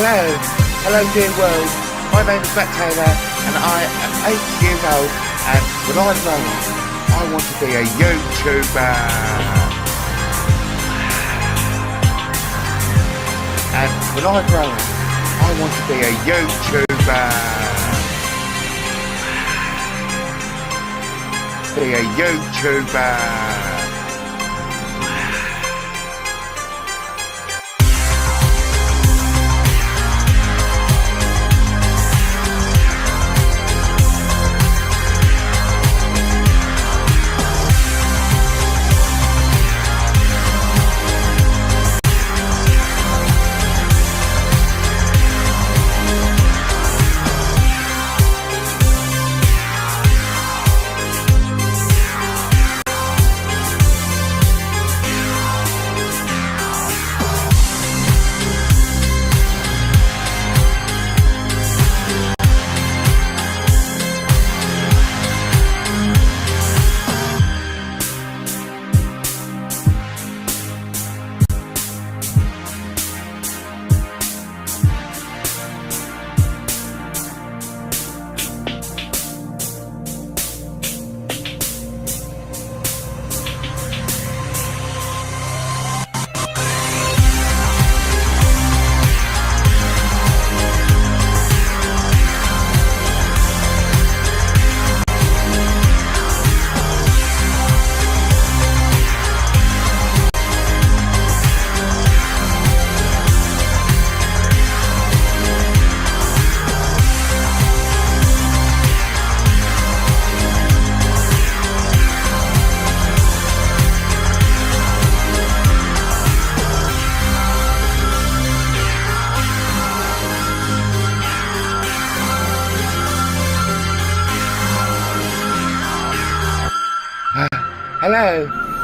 Hello dear world, my name is Matt Taylor and I am 8 years old, and when I grow up I want to be a YouTuber. And when I grow up I want to be a YouTuber. Be a YouTuber.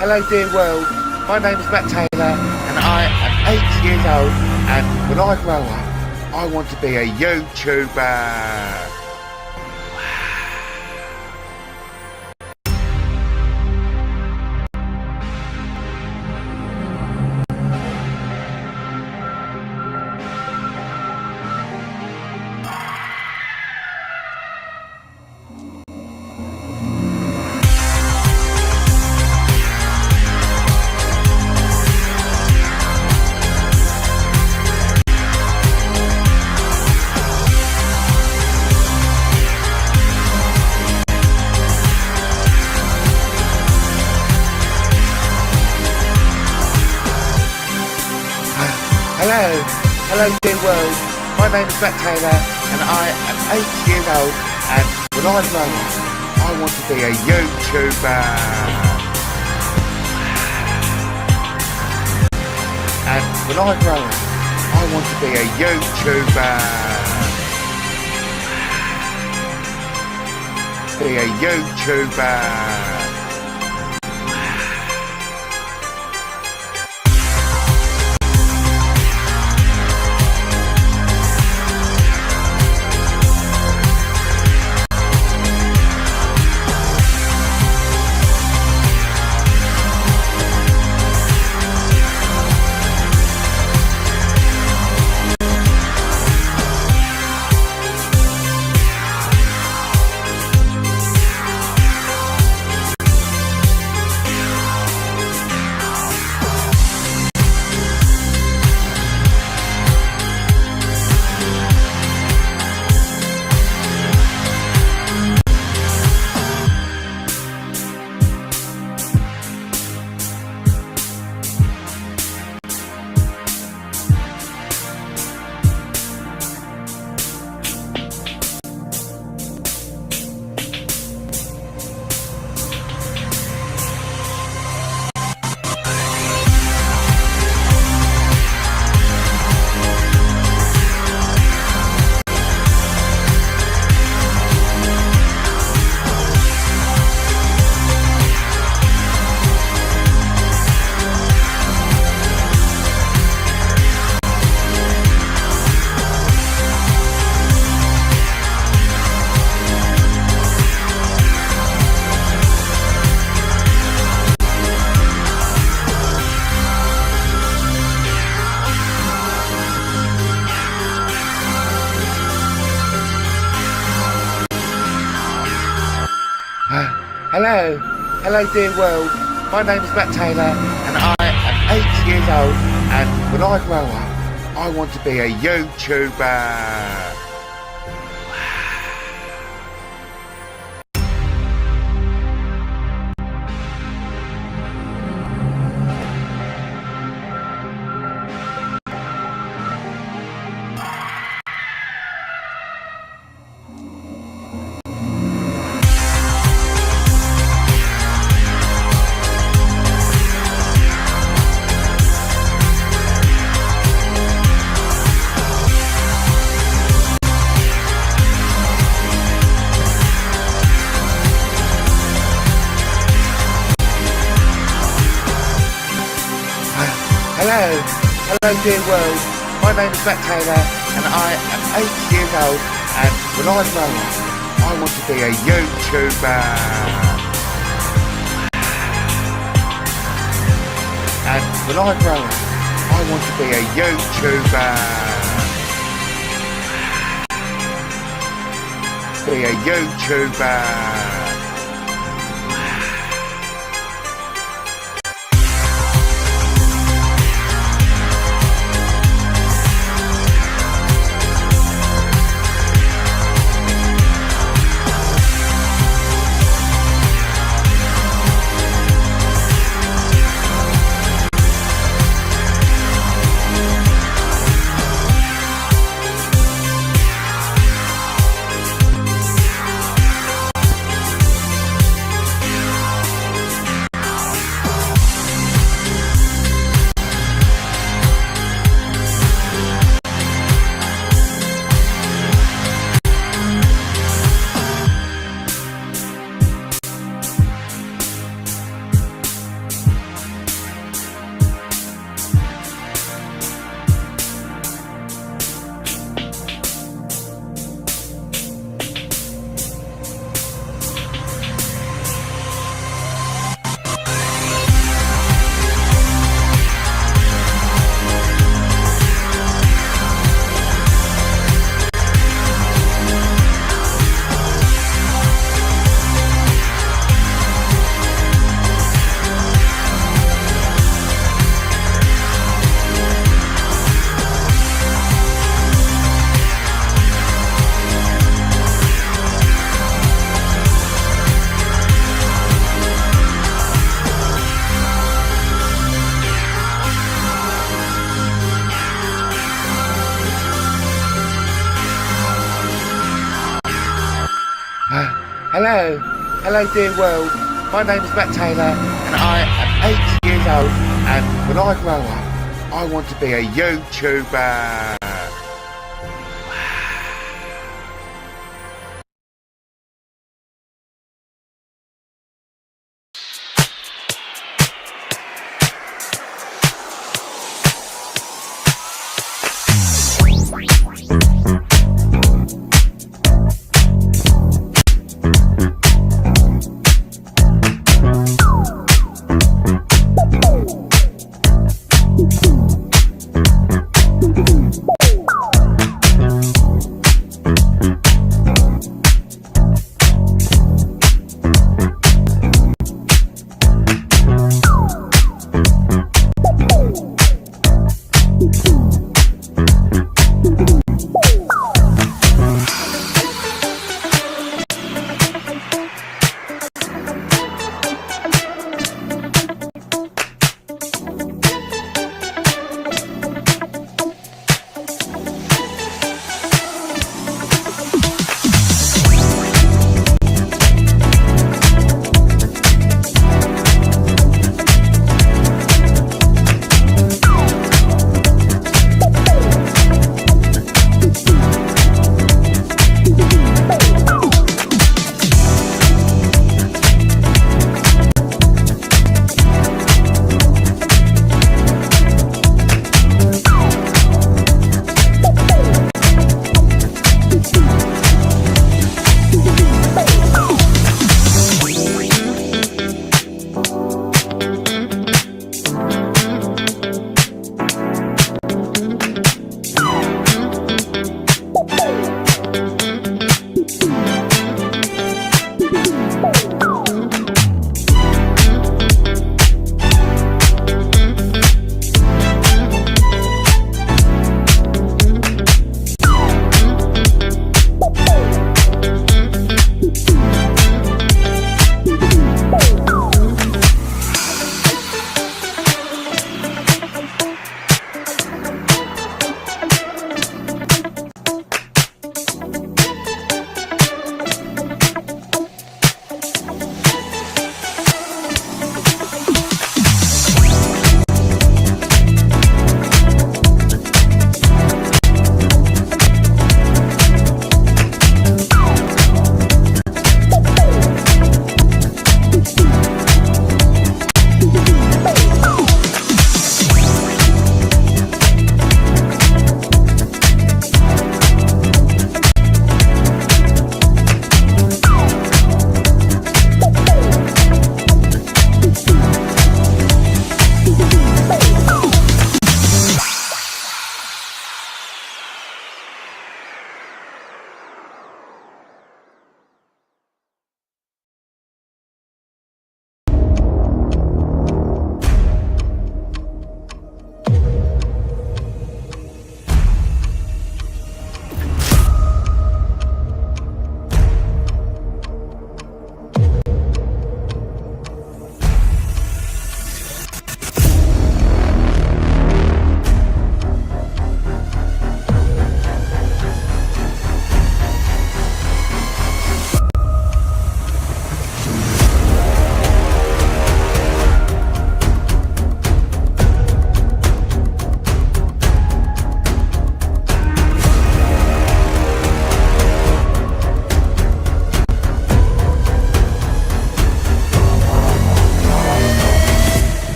Hello dear world, my name is Matt Taylor and I am 8 years old, and when I grow up I want to be a YouTuber. Hello dear world, my name is Matt Taylor and I am 8 years old, and when I grow up I want to be a YouTuber. And when I grow up I want to be a YouTuber. Be a YouTuber. Hello dear world, my name is Matt Taylor and I am 8 years old, and when I grow up I want to be a YouTuber. Hello dear world, my name is Matt Taylor and I am 8 years old, and when I grow up I want to be a YouTuber. And when I grow up I want to be a YouTuber. Be a YouTuber. Hello dear world, my name is Matt Taylor and I am 8 years old, and when I grow up I want to be a YouTuber.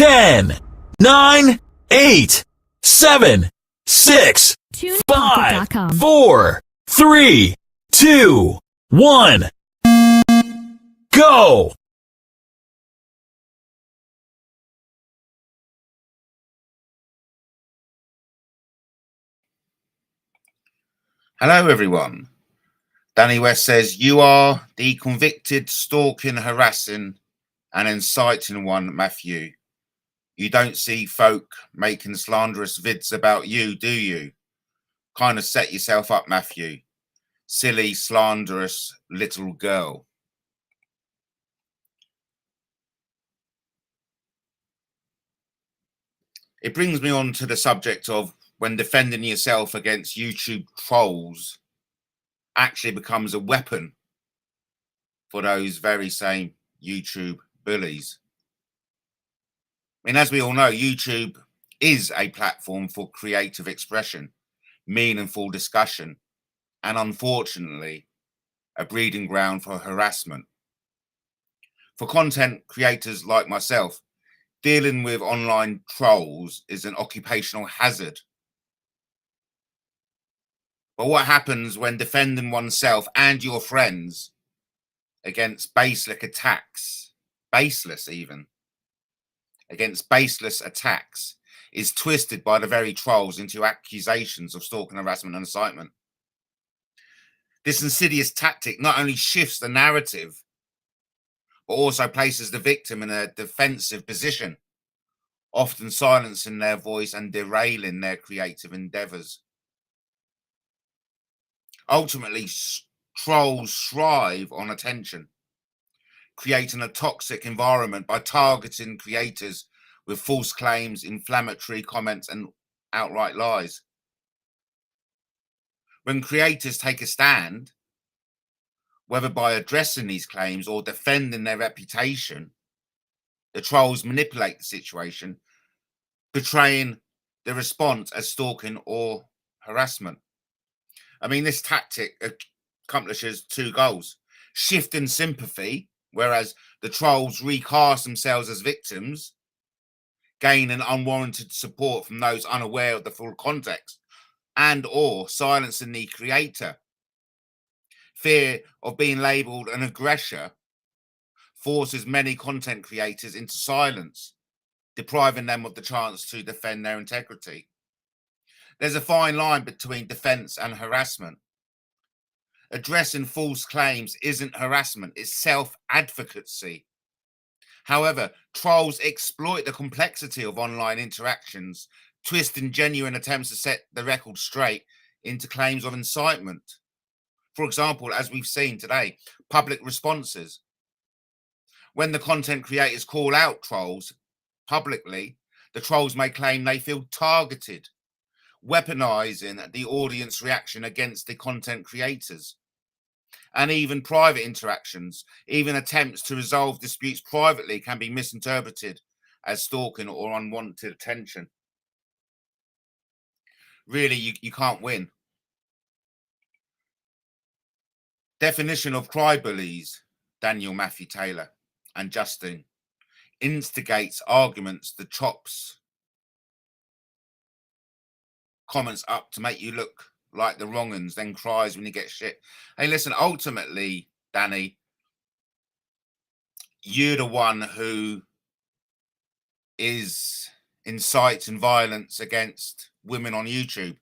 10, 9, 8, 7, 6, 5, 4, 3, 2, 1. Go! Hello, everyone. Danny West says, you are the convicted stalking, harassing and inciting one, Matthew. You don't see folk making slanderous vids about you, do you? Kind of set yourself up, Matthew. Silly, slanderous little girl. It brings me on to the subject of when defending yourself against YouTube trolls actually becomes a weapon for those very same YouTube bullies. I mean, as we all know, YouTube is a platform for creative expression, meaningful discussion, and unfortunately, a breeding ground for harassment. For content creators like myself, dealing with online trolls is an occupational hazard. But what happens when defending oneself and your friends against baseless attacks, baseless attacks, is twisted by the very trolls into accusations of stalking, harassment, and incitement? This insidious tactic not only shifts the narrative, but also places the victim in a defensive position, often silencing their voice and derailing their creative endeavors. Ultimately, trolls thrive on attention, creating a toxic environment by targeting creators with false claims, inflammatory comments, and outright lies. When creators take a stand, whether by addressing these claims or defending their reputation, the trolls manipulate the situation, portraying the response as stalking or harassment. I mean, this tactic accomplishes two goals: shifting sympathy, whereas the trolls recast themselves as victims, gaining unwarranted support from those unaware of the full context, and or silencing the creator. Fear of being labelled an aggressor forces many content creators into silence, depriving them of the chance to defend their integrity. There's a fine line between defense and harassment. Addressing false claims isn't harassment, it's self-advocacy. However, trolls exploit the complexity of online interactions, twisting genuine attempts to set the record straight into claims of incitement. For example, as we've seen today, public responses. When the content creators call out trolls publicly, the trolls may claim they feel targeted, weaponizing the audience reaction against the content creators. And even private interactions, even attempts to resolve disputes privately, can be misinterpreted as stalking or unwanted attention. Really, you can't win. Definition of crybullies, Daniel Matthew Taylor and Justin: instigates arguments that chops comments up to make you look like the wrong uns, then cries when you get shit. Hey, listen, ultimately, Danny, you're the one who is inciting violence against women on YouTube.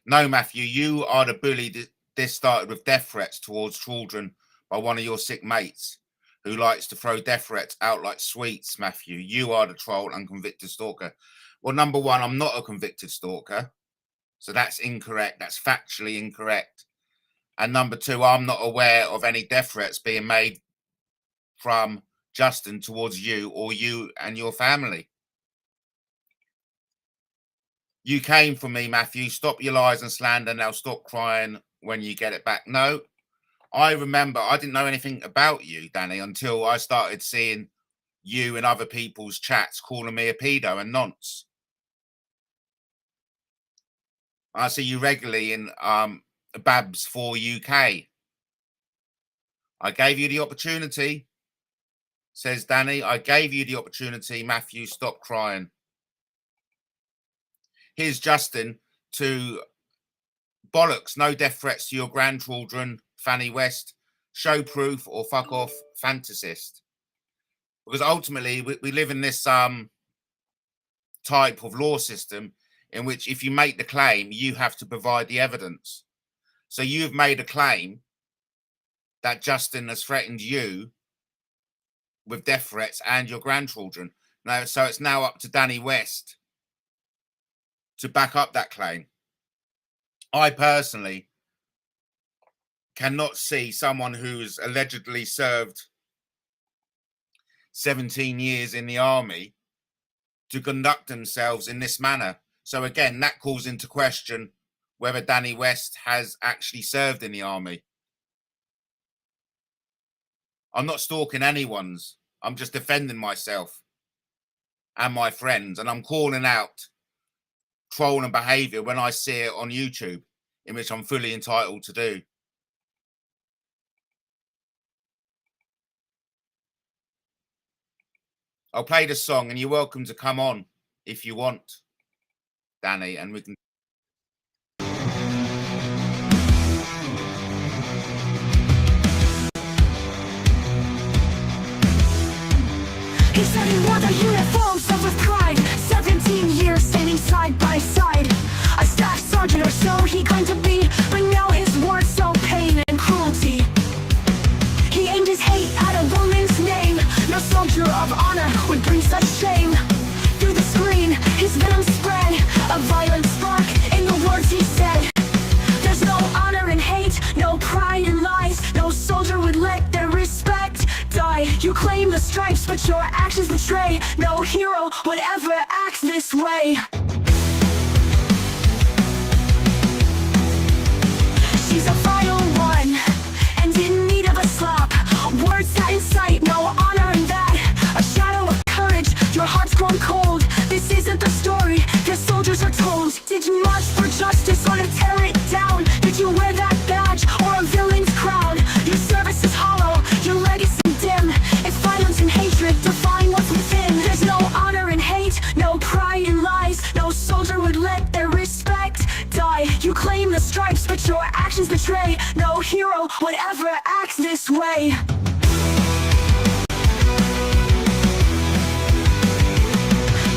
No, Matthew, you are the bully. This started with death threats towards children by one of your sick mates who likes to throw death threats out like sweets, Matthew. You are the troll and convicted stalker. Well, number one, I'm not a convicted stalker, so that's incorrect. That's factually incorrect. And number two, I'm not aware of any death threats being made from Justin towards you or you and your family. You came for me, Matthew. Stop your lies and slander. Now stop crying when you get it back. No, I remember I didn't know anything about you, Danny, until I started seeing you in other people's chats calling me a pedo and nonce. I see you regularly in Babs for UK. I gave you the opportunity. Says Danny, I gave you the opportunity. Matthew, stop crying. Here's Justin to bollocks, no death threats to your grandchildren, Fanny West, show proof or fuck off, fantasist. Because ultimately we live in this type of law system in which if you make the claim, you have to provide the evidence. So you've made a claim that Justin has threatened you with death threats and your grandchildren. Now, so it's now up to Danny West to back up that claim. I personally cannot see someone who's allegedly served 17 years in the army to conduct themselves in this manner. So again, that calls into question whether Danny West has actually served in the army. I'm not stalking anyone's. I'm just defending myself and my friends. And I'm calling out trolling behavior when I see it on YouTube, in which I'm fully entitled to do. I'll play the song and you're welcome to come on if you want, Danny, and we can. He said he wore the uniform, so with pride. 17 years standing side by side. A staff sergeant or so he claimed to be, but now his words so pain and cruelty. He aimed his hate at a woman's name. No soldier of honor would bring such shame. Through the screen, his venom spread, a violent spark in the words he said. There's no honor in hate, no pride in lies. No soldier would let their respect die. You claim the stripes, but your actions betray. No hero would ever act this way. She's a vile one, and in need of a slap. Words that incite, no honor in that. A shadow of courage, your heart's grown cold. This isn't the story that soldiers are told. Did you march for justice or to tear it down? Did you wear that badge or a villain's crown? Your service is hollow, your legacy dim. It's violence and hatred, define what's within. There's no honor in hate, no pride in lies. No soldier would let their respect die. You claim the stripes, but your actions betray. No hero would ever act this way.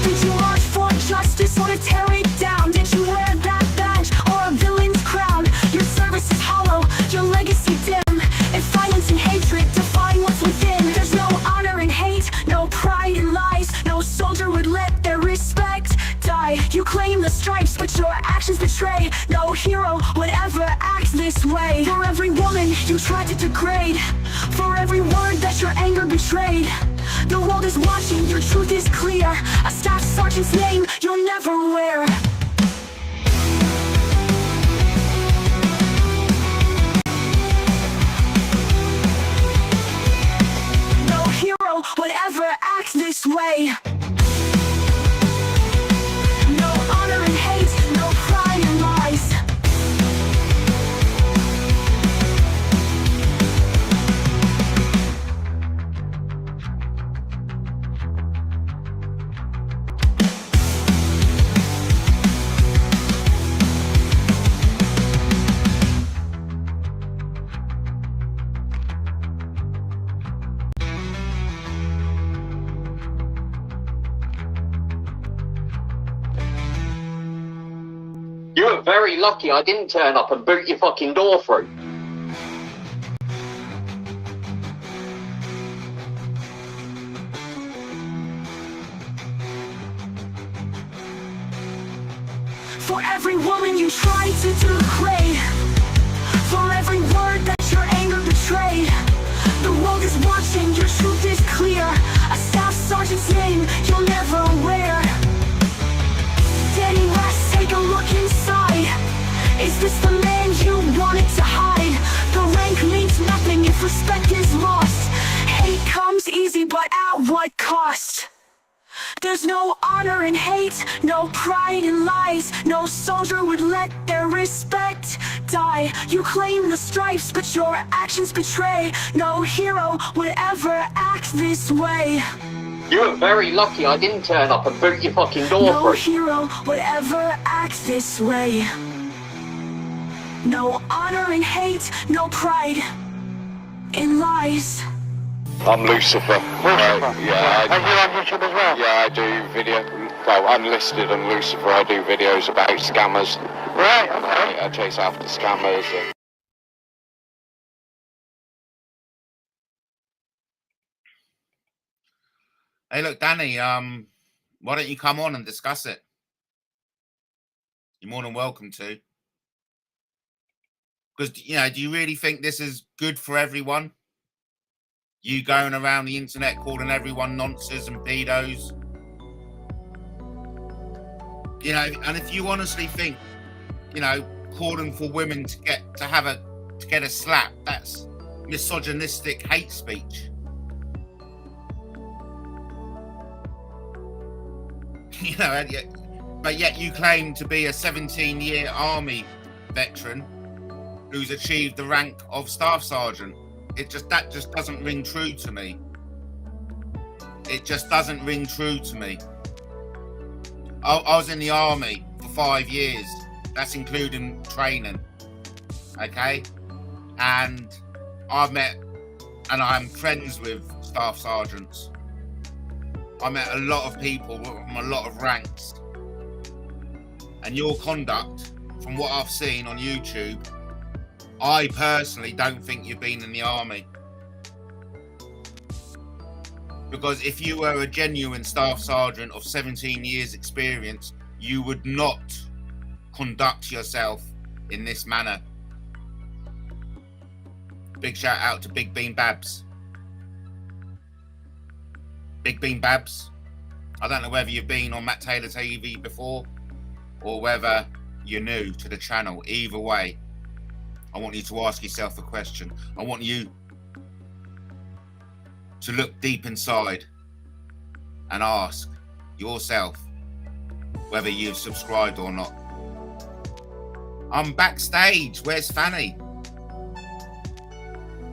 Did you march for justice or to tear it down? Did you wear that badge or a villain's crown? Your service is hollow, your legacy dim. If violence and hatred define what's within. There's no honor in hate, no pride in lies. No soldier would let their respect die. You claim the stripes, but your actions betray. No hero would ever act this way. For every woman you tried to degrade, for every word that your anger betrayed, the world is watching, your truth is clear. A staff sergeant's name you'll never wear. No hero would ever act this way. No honor in hate, no pride in lies. You were very lucky I didn't turn up and boot your fucking door through. For every woman you tried to degrade, for every word that your anger betrayed, the world is watching, your truth is clear. A staff sergeant's name you'll never wear. Danny West, take a look inside. Is this the man you wanted to hide? The rank means nothing if respect is lost. Hate comes easy, but at what cost? There's no honor in hate, no pride in lies. No soldier would let their respect die. You claim the stripes, but your actions betray. No hero would ever act this way. You were very lucky I didn't turn up and boot your fucking door No through. hero would ever act this way. No honor in hate, no pride in lies. I'm Lucifer. Yeah, Are you on YouTube as well? yeah, I do video. Well, unlisted on Lucifer. I do videos about scammers. Right, okay. I chase after scammers. And Hey, look, Danny, why don't you come on and discuss it? You're more than welcome to. Because, you know, do you really think this is good for everyone? You going around the internet calling everyone nonces and pedos? You know, and if you honestly think, you know, calling for women to get a slap, that's misogynistic hate speech. You know, but yet you claim to be a 17-year army veteran who's achieved the rank of staff sergeant. That just doesn't ring true to me. It just doesn't ring true to me. I was in the army for 5 years. That's including training. Okay? And I've met and I'm friends with staff sergeants. I met a lot of people from a lot of ranks. And your conduct, from what I've seen on YouTube, I personally don't think you've been in the army. Because if you were a genuine staff sergeant of 17 years experience, you would not conduct yourself in this manner. Big shout out to Big Bean Babs. Big Bean Babs, I don't know whether you've been on MattTaylorTV before or whether you're new to the channel. Either way, I want you to ask yourself a question. I want you to look deep inside and ask yourself whether you've subscribed or not. I'm backstage. Where's Fanny?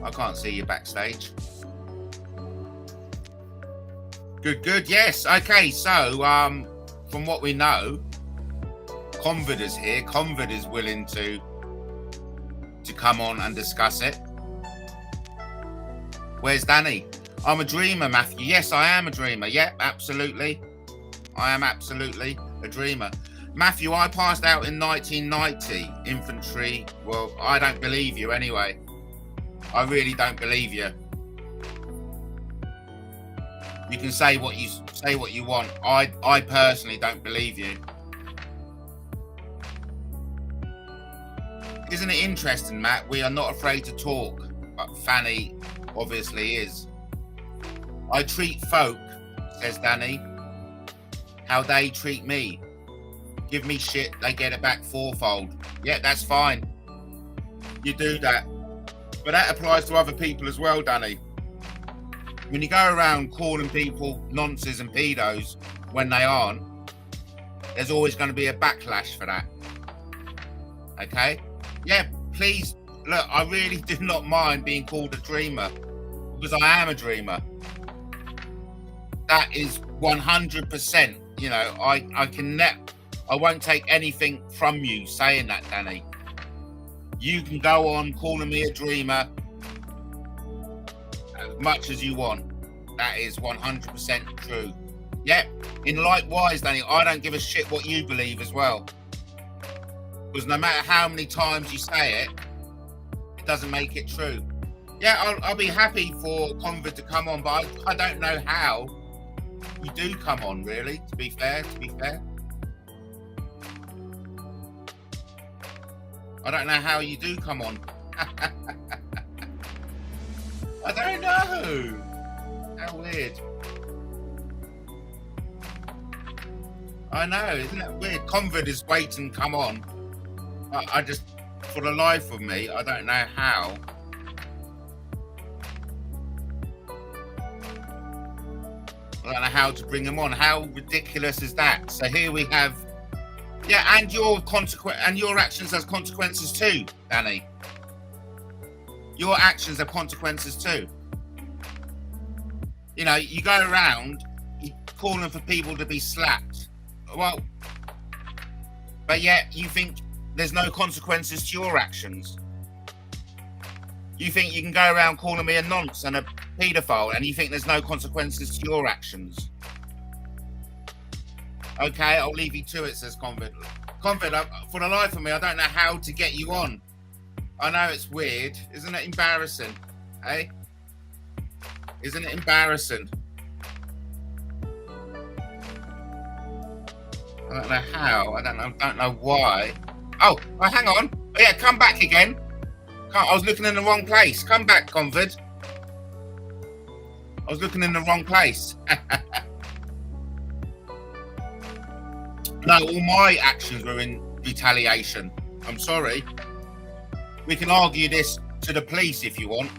I can't see you backstage. Good. Yes. Okay. So, from what we know, Convid is here. Convid is willing to come on and discuss it. Where's Danny? I'm a dreamer, Matthew. Yes, I am a dreamer. Yeah, absolutely. I am absolutely a dreamer. Matthew, I passed out in 1990, infantry. Well, I don't believe you anyway. I really don't believe you. You can say what you want. I personally don't believe you. Isn't it interesting, Matt? We are not afraid to talk, but Fanny obviously is. I treat folk, says Danny, how they treat me. Give me shit, they get it back fourfold. Yeah, that's fine. You do that. But that applies to other people as well, Danny. When you go around calling people nonces and pedos when they aren't, there's always going to be a backlash for that. Okay? Yeah, please, look, I really do not mind being called a dreamer because I am a dreamer. That is 100%, you know, I won't take anything from you saying that, Danny. You can go on calling me a dreamer as much as you want. That is 100% true. Yeah, in likewise, Danny, I don't give a shit what you believe as well. Because no matter how many times you say it, it doesn't make it true. Yeah, I'll be happy for Convid to come on, but I don't know how you do come on, really, to be fair. I don't know how you do come on. I don't know. How weird. I know, isn't it weird? Convid is waiting to come on. I just, for the life of me, I don't know how. I don't know how to bring him on. How ridiculous is that? So here we have Yeah, and your actions has consequences too, Danny. Your actions have consequences too. You know, you go around calling for people to be slapped. Well, but yet you think there's no consequences to your actions. You think you can go around calling me a nonce and a paedophile, and you think there's no consequences to your actions. Okay, I'll leave you to it, says Convid. Convid, for the life of me, I don't know how to get you on. I know it's weird. Isn't it embarrassing? Eh? Isn't it embarrassing? I don't know how. I don't know why. Oh, hang on. Oh, yeah, come back again. I was looking in the wrong place. Come back, Convid. I was looking in the wrong place. No, all my actions were in retaliation. I'm sorry. We can argue this to the police if you want.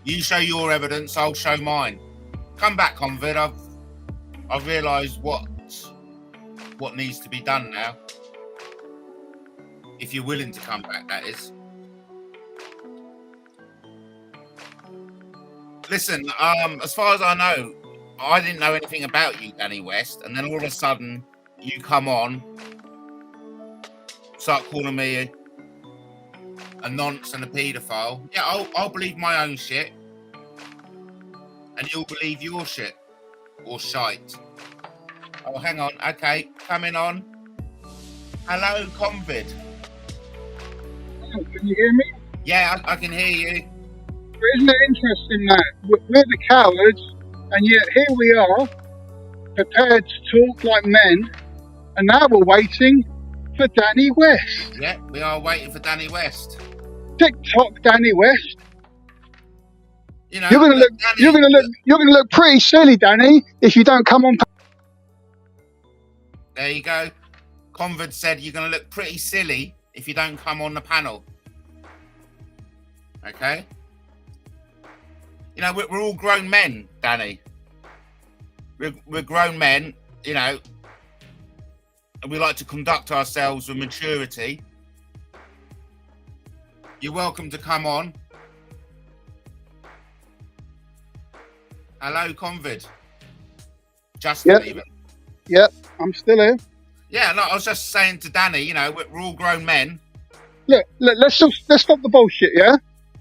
You show your evidence, I'll show mine. Come back, Convid. I've realised what needs to be done now. If you're willing to come back, that is. Listen, as far as I know, I didn't know anything about you, Danny West, and then all of a sudden you come on, start calling me a nonce and a paedophile. Yeah, I'll believe my own shit, and you'll believe your shit or shite. Oh, hang on. Okay, coming on. Hello, Convid. Oh, can you hear me? Yeah, I can hear you. Isn't it interesting that we're the cowards, and yet here we are, prepared to talk like men, and now we're waiting for Danny West. Yeah, we are waiting for Danny West. TikTok Danny West. You know, you're gonna look pretty silly, Danny, if you don't come on. There you go. Convid said you're going to look pretty silly if you don't come on the panel. Okay? You know, we're all grown men, Danny. We're grown men, you know, and we like to conduct ourselves with maturity. You're welcome to come on. Hello, Convid. Justin, even. Yep, I'm still here. Yeah, no, I was just saying to Danny, you know, we're all grown men. Look, let's stop the bullshit, yeah?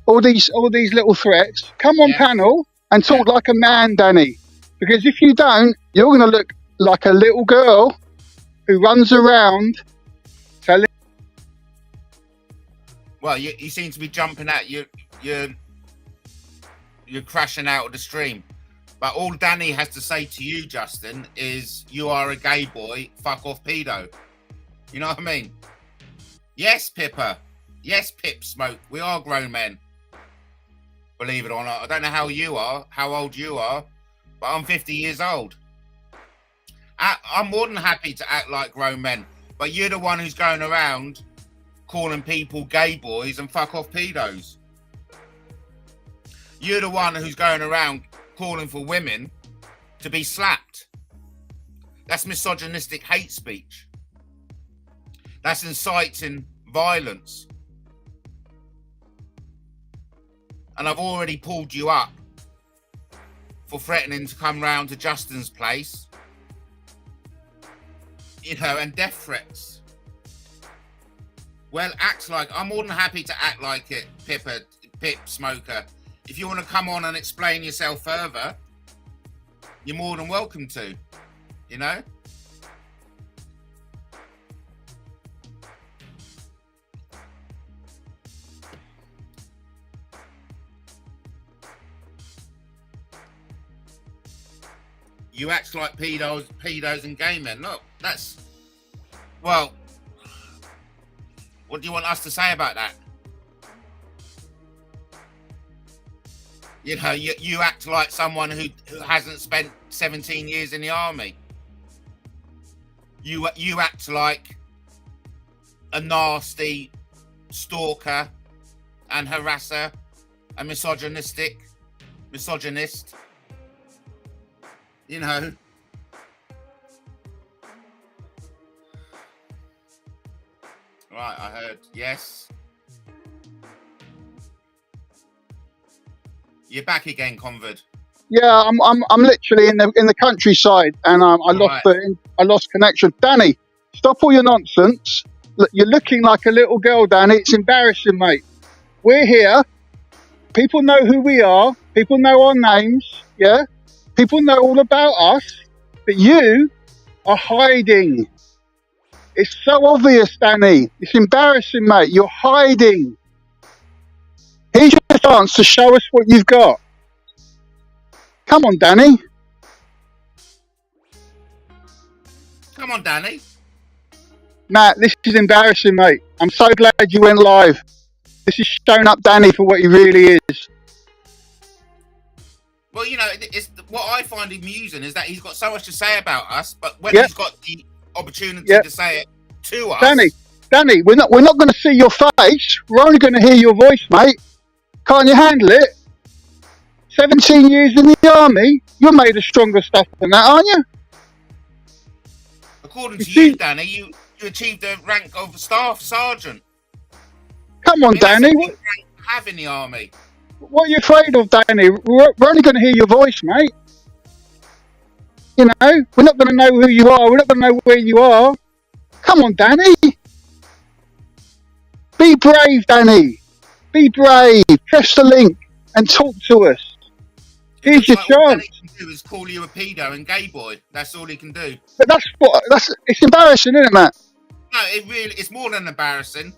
All these little threats. Come on panel and talk like a man, Danny. Because if you don't, you're going to look like a little girl who runs around telling... Well, you seem to be jumping out. You're crashing out of the stream. But all Danny has to say to you, Justin, is you are a gay boy, fuck off pedo. You know what I mean? Yes, Pippa. Yes, Pip Smoke. We are grown men. Believe it or not. I don't know how old you are, but I'm 50 years old. I'm more than happy to act like grown men, but you're the one who's going around calling people gay boys and fuck off pedos. You're the one who's going around calling for women to be slapped. That's misogynistic hate speech. That's inciting violence. And I've already pulled you up for threatening to come round to Justin's place. You know, and death threats. Well, I'm more than happy to act like it, Pip Smoker. If you want to come on and explain yourself further, you're more than welcome to, you know? You act like pedos and gay men. Look, well, what do you want us to say about that? You know, you act like someone who hasn't spent 17 years in the army. You act like a nasty stalker and harasser, a misogynist. You know. Right, I heard. Yes. You're back again, Convert. Yeah, I'm literally in the countryside, and I lost connection. Danny, stop all your nonsense. Look, you're looking like a little girl, Danny. It's embarrassing, mate. We're here. People know who we are. People know our names. Yeah. People know all about us. But you are hiding. It's so obvious, Danny. It's embarrassing, mate. You're hiding. Here's your chance to show us what you've got. Come on, Danny. Come on, Danny. Matt, this is embarrassing, mate. I'm so glad you went live. This is showing up Danny for what he really is. Well, you know, it's what I find amusing is that he's got so much to say about us, but when Yep. he's got the opportunity Yep. to say it to us, Danny, we're not going to see your face. We're only going to hear your voice, mate. Can't you handle it? 17 years in the army, you're made of stronger stuff than that, aren't you? according You to see- you, Danny, you achieved the rank of staff sergeant. Come on, I mean, that's a Danny. big rank to have in the army. What are you afraid of, Danny? We're only going to hear your voice, mate. You know, we're not going to know who you are. We're not going to know where you are. Come on, Danny. Be brave, Danny. Be brave. Press the link and talk to us. Here's your Like, all Danny chance. can do is call you a pedo and gay boy. That's all he can do. But it's embarrassing, isn't it, Matt? No, it's more than embarrassing.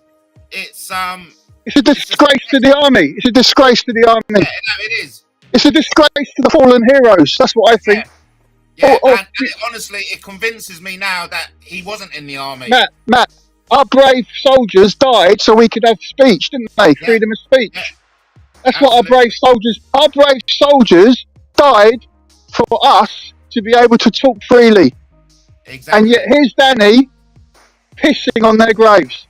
It's It's a disgrace to the army. It's a disgrace to the army. yeah, no, it is. It's a disgrace to the fallen heroes. That's what I think. Yeah, Oh, and honestly, it convinces me now that he wasn't in the army. Matt, our brave soldiers died so we could have speech, didn't they? Yeah. Freedom of speech. Yeah. That's what our brave soldiers died for us to be able to talk freely. Exactly. And yet here's Danny pissing on their graves.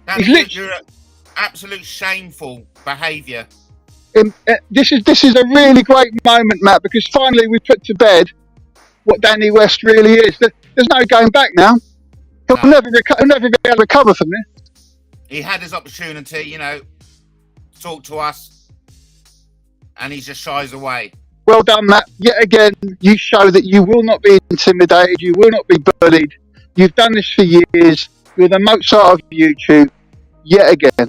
Danny, he's you're an absolute shameful behaviour. This is a really great moment, Matt, because finally we put to bed what Danny West really is. There's no going back now. He'll never be able to recover from this. He had his opportunity, you know, to talk to us, and he just shies away. Well done, Matt. Yet again, you show that you will not be intimidated. You will not be bullied. You've done this for years. You're the Mozart of YouTube. Yet again.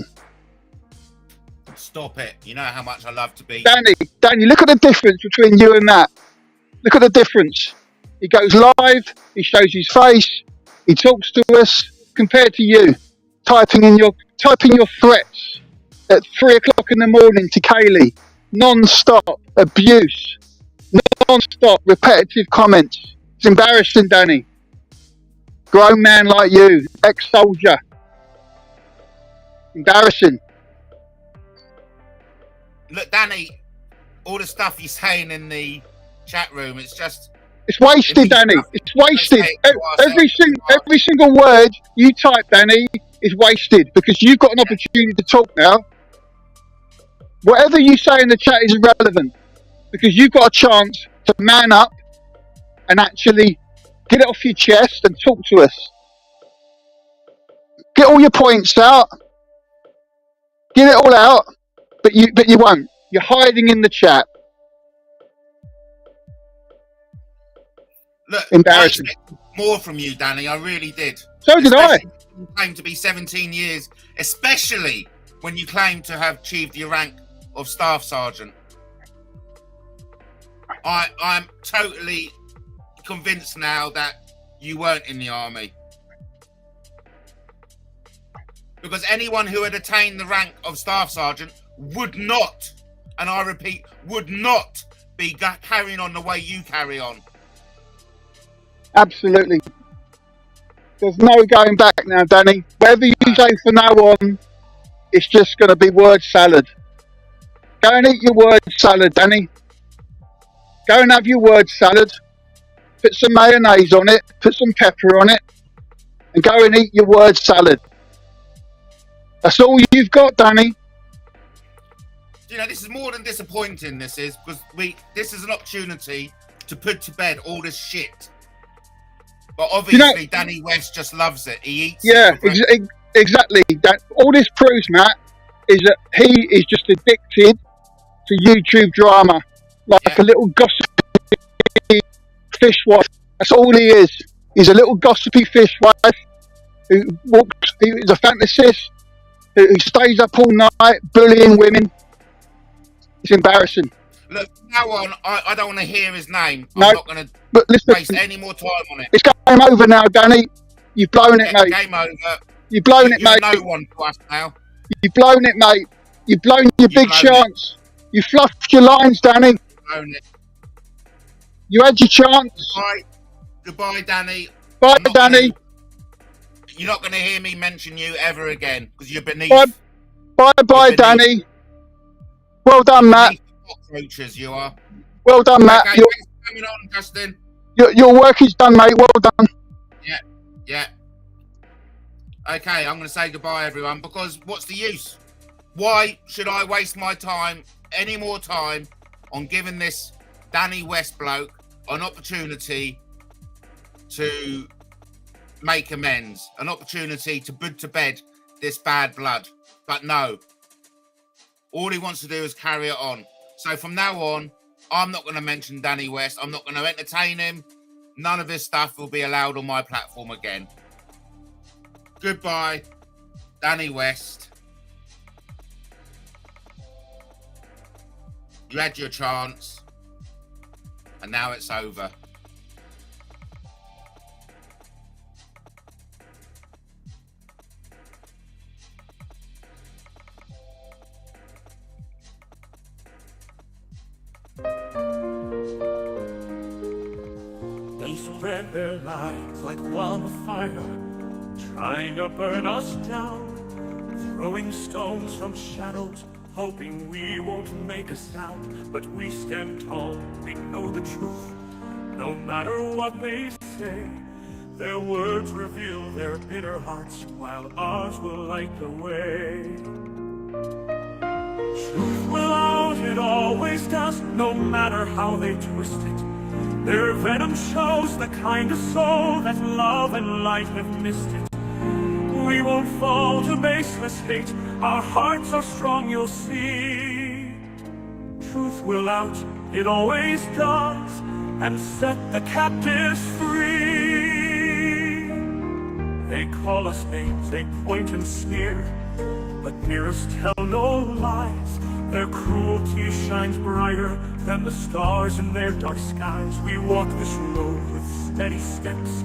Stop it. You know how much I love to be. Danny, look at the difference between you and that. Look at the difference. He goes live. He shows his face. He talks to us. Compared to you, typing your threats at 3 o'clock in the morning to Kaylee, non-stop abuse, non-stop repetitive comments. It's embarrassing, Danny. Grown man like you, ex-soldier. Embarrassing. Look, Danny, all the stuff you're saying in the chat room, it's just... It's wasted, Danny. It's wasted. Every single word you type, Danny, is wasted because you've got an opportunity to talk now. Whatever you say in the chat is irrelevant because you've got a chance to man up and actually get it off your chest and talk to us. Get all your points out. Get it all out, but you won't. You're hiding in the chat. Look, Embarrassing. I expected more from you, Danny. I really did. So did I. Especially when you claim to be 17 years, especially when you claim to have achieved your rank of staff sergeant. I'm totally convinced now that you weren't in the army. Because anyone who had attained the rank of staff sergeant would not, and I repeat, would not be carrying on the way you carry on. Absolutely. There's no going back now, Danny. Whatever you say from now on, it's just going to be word salad. Go and eat your word salad, Danny. Go and have your word salad. Put some mayonnaise on it. Put some pepper on it. And go and eat your word salad. That's all you've got, Danny. You know, this is more than disappointing, this is, because this is an opportunity to put to bed all this shit. But obviously, Danny West just loves it. He eats Yeah, it. exactly. That all this proves, Matt, is that he is just addicted to YouTube drama, like a little gossipy fishwife. That's all he is. He's a little gossipy fishwife who is a fantasist, who stays up all night bullying women. It's embarrassing. Look, from now on, I don't want to hear his name. No, I'm not going but to listen, waste any more time on it. It's game over now, Danny. You've blown it, mate. Game over. You've blown it, You're mate. no one to us now. You've blown it, mate. You've blown your big chance. You fluffed your lines, Danny. Blown it. You had your chance. Goodbye, Danny. Bye, Danny. You're not going to hear me mention you ever again because you're beneath. Bye, Danny. Well done, Matt. Cockroaches, you are. Well done, Matt. Okay, thanks for coming on, Justin. Your work is done, mate. Well done. Yeah. Okay, I'm going to say goodbye, everyone, because what's the use? Why should I waste my time, any more time, on giving this Danny West bloke an opportunity to make amends, an opportunity to put to bed this bad blood? But no. All he wants to do is carry it on. So from now on, I'm not going to mention Danny West. I'm not going to entertain him. None of his stuff will be allowed on my platform again. Goodbye, Danny West. You had your chance, and now it's over. They spread their lies like wildfire, trying to burn us down, throwing stones from shadows, hoping we won't make a sound. But we stand tall, we know the truth, no matter what they say. Their words reveal their bitter hearts, while ours will light the way. Truth will out, it always does, no matter how they twist it. Their venom shows the kind of soul that love and light have missed it. We won't fall to baseless hate, our hearts are strong, you'll see. Truth will out, it always does, and set the captives free. They call us names, they point and sneer, but mirrors tell no lies. Their cruelty shines brighter than the stars in their dark skies. We walk this road with steady steps,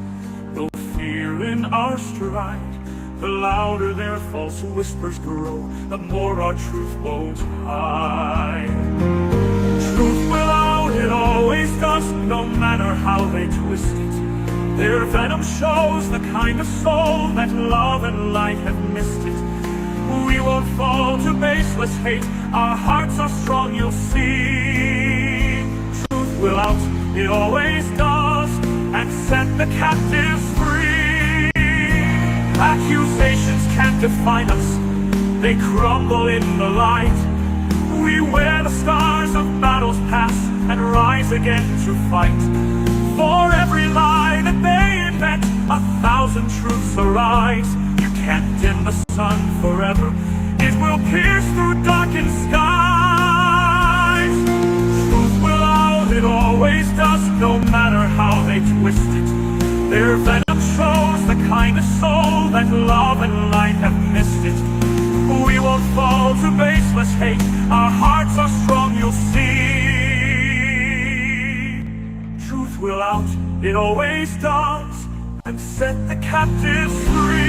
no fear in our stride. The louder their false whispers grow, the more our truth won't hide. Truth will out, it always does, no matter how they twist it. Their venom shows the kind of soul that love and light have missed it. We won't fall to baseless hate, our hearts are strong, you'll see. Truth will out, it always does, and set the captives free. Accusations can't define us, they crumble in the light. We wear the scars of battles past and rise again to fight. For every lie that they invent, 1,000 truths arise. You can't dim the sun forever, it will pierce through darkened skies. Truth will out, it always does, no matter how they twist it. Their venom shows the kind of soul that love and light have missed it. We won't fall to baseless hate, our hearts are strong, you'll see. Truth will out, it always does, and set the captives free.